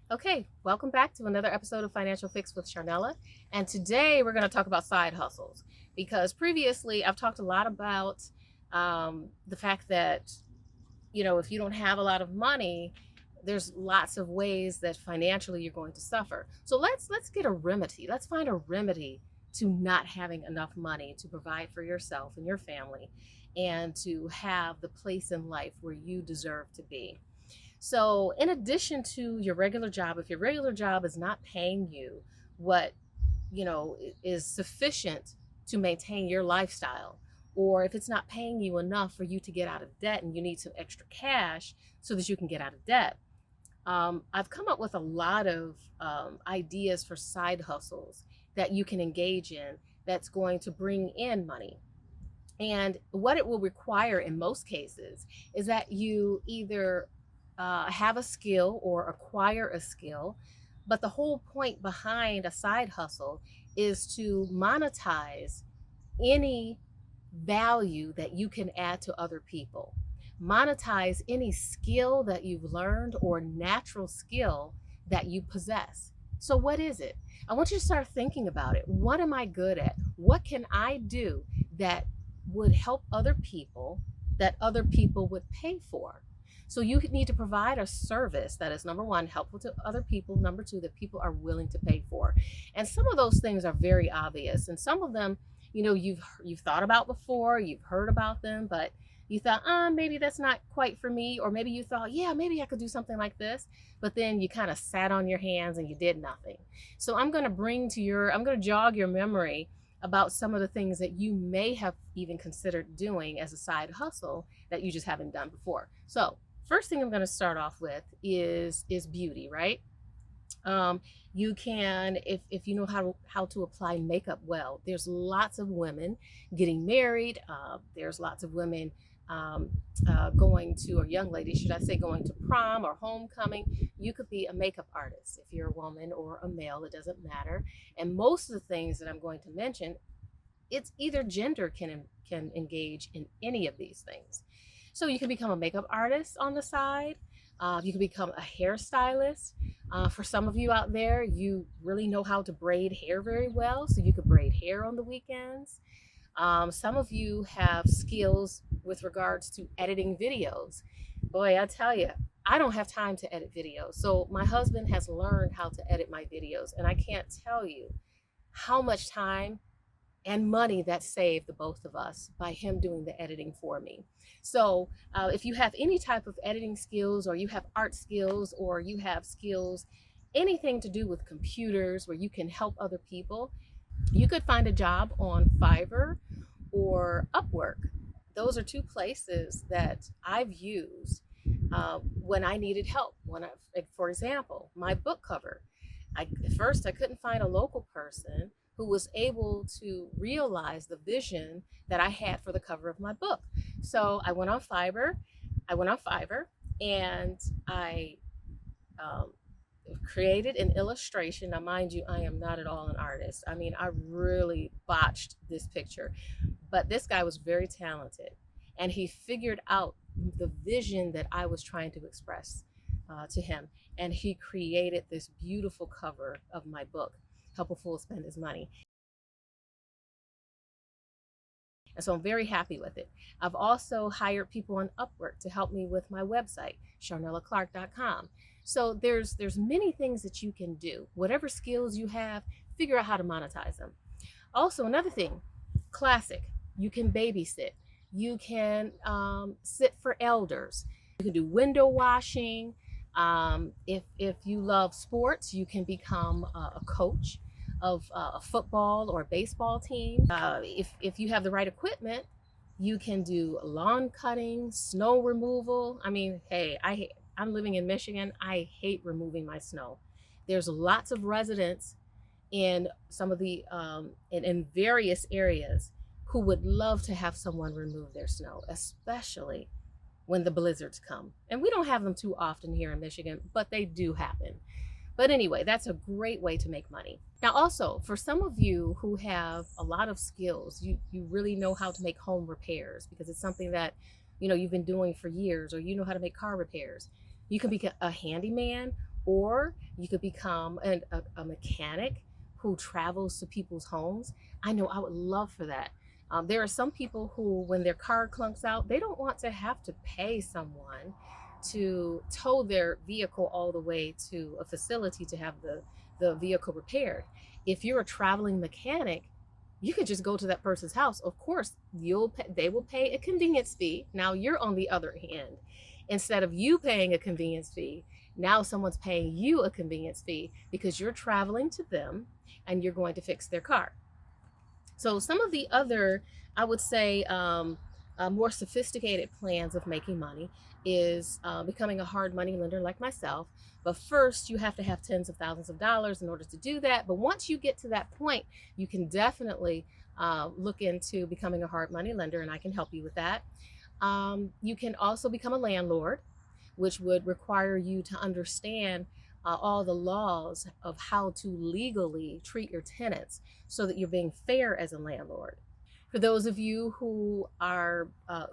Okay, welcome back to another episode of Financial Fix with Charnella. And today we're going to talk about side hustles because previously I've talked a lot about the fact that, if you don't have a lot of money, there's lots of ways that financially you're going to suffer. So let's get a remedy. Let's find a remedy to not having enough money to provide for yourself and your family and to have the place in life where you deserve to be. So, in addition to your regular job, if your regular job is not paying you what, is sufficient to maintain your lifestyle, or if it's not paying you enough for you to get out of debt and you need some extra cash so that you can get out of debt, I've come up with a lot of ideas for side hustles that you can engage in that's going to bring in money. And what it will require in most cases is that you either have a skill or acquire a skill. But the whole point behind a side hustle is to monetize any value that you can add to other people. Monetize any skill that you've learned or natural skill that you possess. So, what is it? I want you to start thinking about it. What am I good at? What can I do that would help other people, that other people would pay for? So, you need to provide a service that is number one, helpful to other people, number two, that people are willing to pay for. And some of those things are very obvious, and some of them you've thought about before, you've heard about them, but you thought, maybe that's not quite for me, or maybe you thought, yeah, maybe I could do something like this, but then you kind of sat on your hands and you did nothing. So I'm going to jog your memory about some of the things that you may have even considered doing as a side hustle that you just haven't done before. So first thing I'm going to start off with is beauty, right? You can, if you know how to apply makeup well, there's lots of women getting married. There's lots of women going to, or young ladies, should I say, going to prom or homecoming. You could be a makeup artist if you're a woman or a male, it doesn't matter. And most of the things that I'm going to mention, it's either gender can engage in any of these things. So you can become a makeup artist on the side. You can become a hairstylist. For some of you out there, you really know how to braid hair very well, so you could braid hair on the weekends. Some of you have skills with regards to editing videos. Boy, I tell you, I don't have time to edit videos. So my husband has learned how to edit my videos, and I can't tell you how much time and money that saved the both of us by him doing the editing for me. So, if you have any type of editing skills, or you have art skills, or you have skills, anything to do with computers where you can help other people, you could find a job on Fiverr or Upwork. Those are two places that I've used when I needed help. For example, my book cover. At first, I couldn't find a local person who was able to realize the vision that I had for the cover of my book. So I went on Fiverr. And I um, created an illustration. Now, mind you, I am not at all an artist. I mean, I really botched this picture, but this guy was very talented, and he figured out the vision that I was trying to express to him, and he created this beautiful cover of my book, Help a Fool Spend His Money. And so I'm very happy with it. I've also hired people on Upwork to help me with my website, charnellaclark.com. So there's many things that you can do. Whatever skills you have, figure out how to monetize them. Also, another thing, classic, you can babysit. You can sit for elders. You can do window washing. If you love sports, you can become a coach of a football or a baseball team. If you have the right equipment, you can do lawn cutting, snow removal. I mean, hey, I'm living in Michigan. I hate removing my snow. There's lots of residents in some of the in various areas who would love to have someone remove their snow, especially when the blizzards come. And we don't have them too often here in Michigan, but they do happen. But anyway, that's a great way to make money. Now, also, for some of you who have a lot of skills, you really know how to make home repairs because it's something that, you've been doing for years, or you know how to make car repairs. You can be a handyman, Or you could become a mechanic who travels to people's homes. I know I would love for that. There are some people who, when their car clunks out, they don't want to have to pay someone to tow their vehicle all the way to a facility to have the vehicle repaired. If you're a traveling mechanic, you could just go to that person's house. Of course, they will pay a convenience fee. Now you're on the other hand. Instead of you paying a convenience fee, now someone's paying you a convenience fee because you're traveling to them and you're going to fix their car. So some of the other, I would say, more sophisticated plans of making money is becoming a hard money lender like myself. But first, you have to have tens of thousands of dollars in order to do that. But once you get to that point, you can definitely look into becoming a hard money lender, and I can help you with that. You can also become a landlord, which would require you to understand all the laws of how to legally treat your tenants so that you're being fair as a landlord. For those of you who are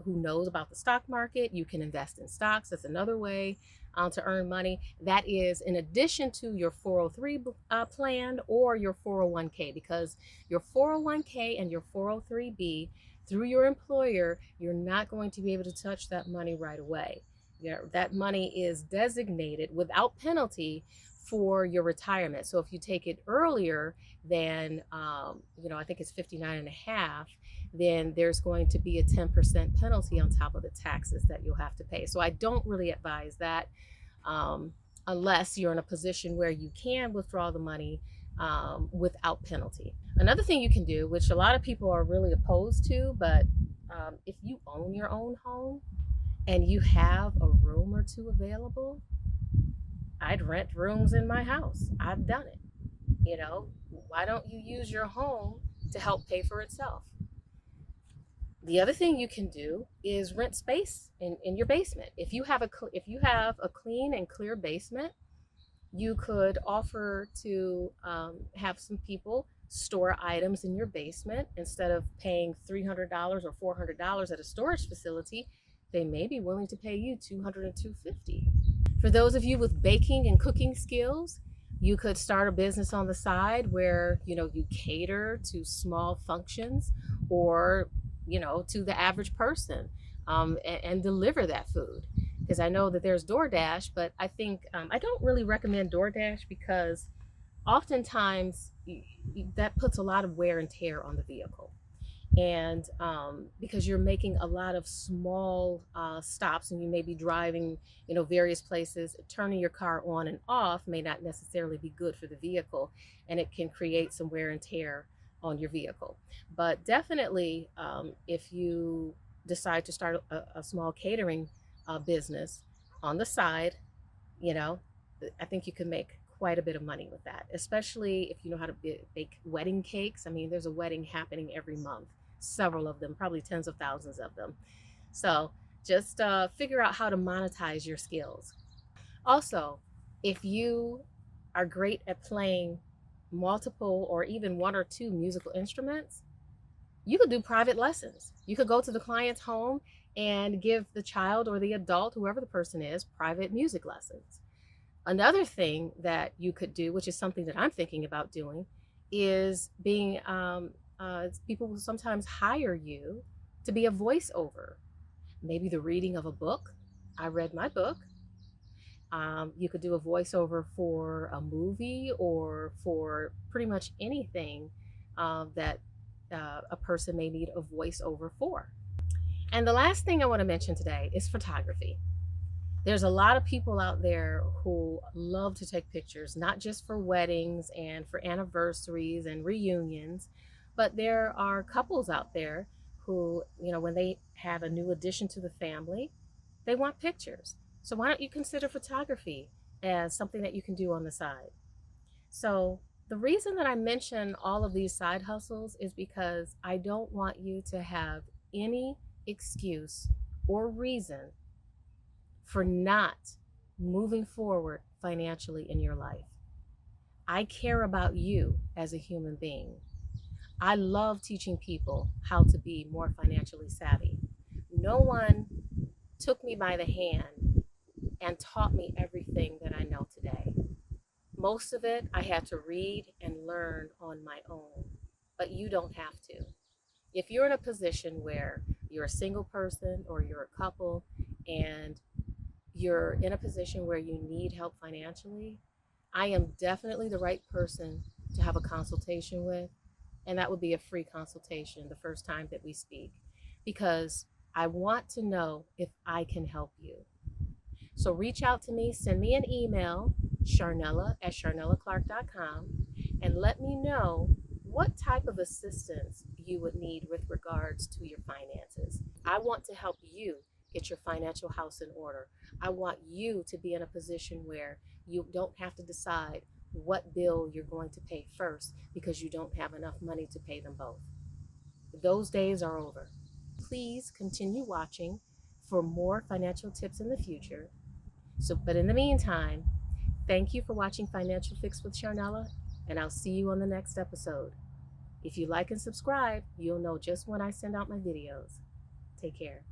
who knows about the stock market, you can invest in stocks. That's another way to earn money. That is in addition to your 403 plan or your 401k, because your 401k and your 403b through your employer, you're not going to be able to touch that money right away. That money is designated without penalty for your retirement. So if you take it earlier than, I think it's 59 and a half, then there's going to be a 10% penalty on top of the taxes that you'll have to pay. So I don't really advise that unless you're in a position where you can withdraw the money without penalty. Another thing you can do, which a lot of people are really opposed to, but if you own your own home and you have a room or two available, I'd rent rooms in my house. I've done it. Why don't you use your home to help pay for itself? The other thing you can do is rent space in your basement. If you have a clean and clear basement, you could offer to have some people store items in your basement. Instead of paying $300 or $400 at a storage facility, they may be willing to pay you $200 and $250. For those of you with baking and cooking skills, you could start a business on the side where you cater to small functions or to the average person and deliver that food. Because I know that there's DoorDash, but I think I don't really recommend DoorDash because oftentimes that puts a lot of wear and tear on the vehicle. And because you're making a lot of small stops and you may be driving various places, turning your car on and off may not necessarily be good for the vehicle, and it can create some wear and tear on your vehicle. But definitely if you decide to start a small catering business on the side, I think you can make quite a bit of money with that, especially if you know how to bake wedding cakes. I mean, there's a wedding happening every month, several of them, probably tens of thousands of them. So just figure out how to monetize your skills. Also, if you are great at playing multiple or even one or two musical instruments, you could do private lessons. You could go to the client's home and give the child or the adult, whoever the person is, private music lessons. Another thing that you could do, which is something that I'm thinking about doing, is being people will sometimes hire you to be a voiceover. Maybe the reading of a book. I read my book. You could do a voiceover for a movie or for pretty much anything that a person may need a voiceover for. And the last thing I want to mention today is photography. There's a lot of people out there who love to take pictures, not just for weddings and for anniversaries and reunions, but there are couples out there who, when they have a new addition to the family, they want pictures. So why don't you consider photography as something that you can do on the side? So the reason that I mention all of these side hustles is because I don't want you to have any excuse or reason for not moving forward financially in your life. I care about you as a human being. I love teaching people how to be more financially savvy. No one took me by the hand and taught me everything that I know today. Most of it I had to read and learn on my own, but you don't have to. If you're in a position where you're a single person or you're a couple and you're in a position where you need help financially, I am definitely the right person to have a consultation with. And that would be a free consultation the first time that we speak, because I want to know if I can help you. So reach out to me, send me an email, Sharnella@sharnellaclark.com, and let me know what type of assistance you would need with regards to your finances. I want to help you get your financial house in order. I want you to be in a position where you don't have to decide what bill you're going to pay first because you don't have enough money to pay them both. Those days are over. Please continue watching for more financial tips in the future. But in the meantime, thank you for watching Financial Fix with Sharnella, and I'll see you on the next episode. If you like and subscribe, you'll know just when I send out my videos. Take care.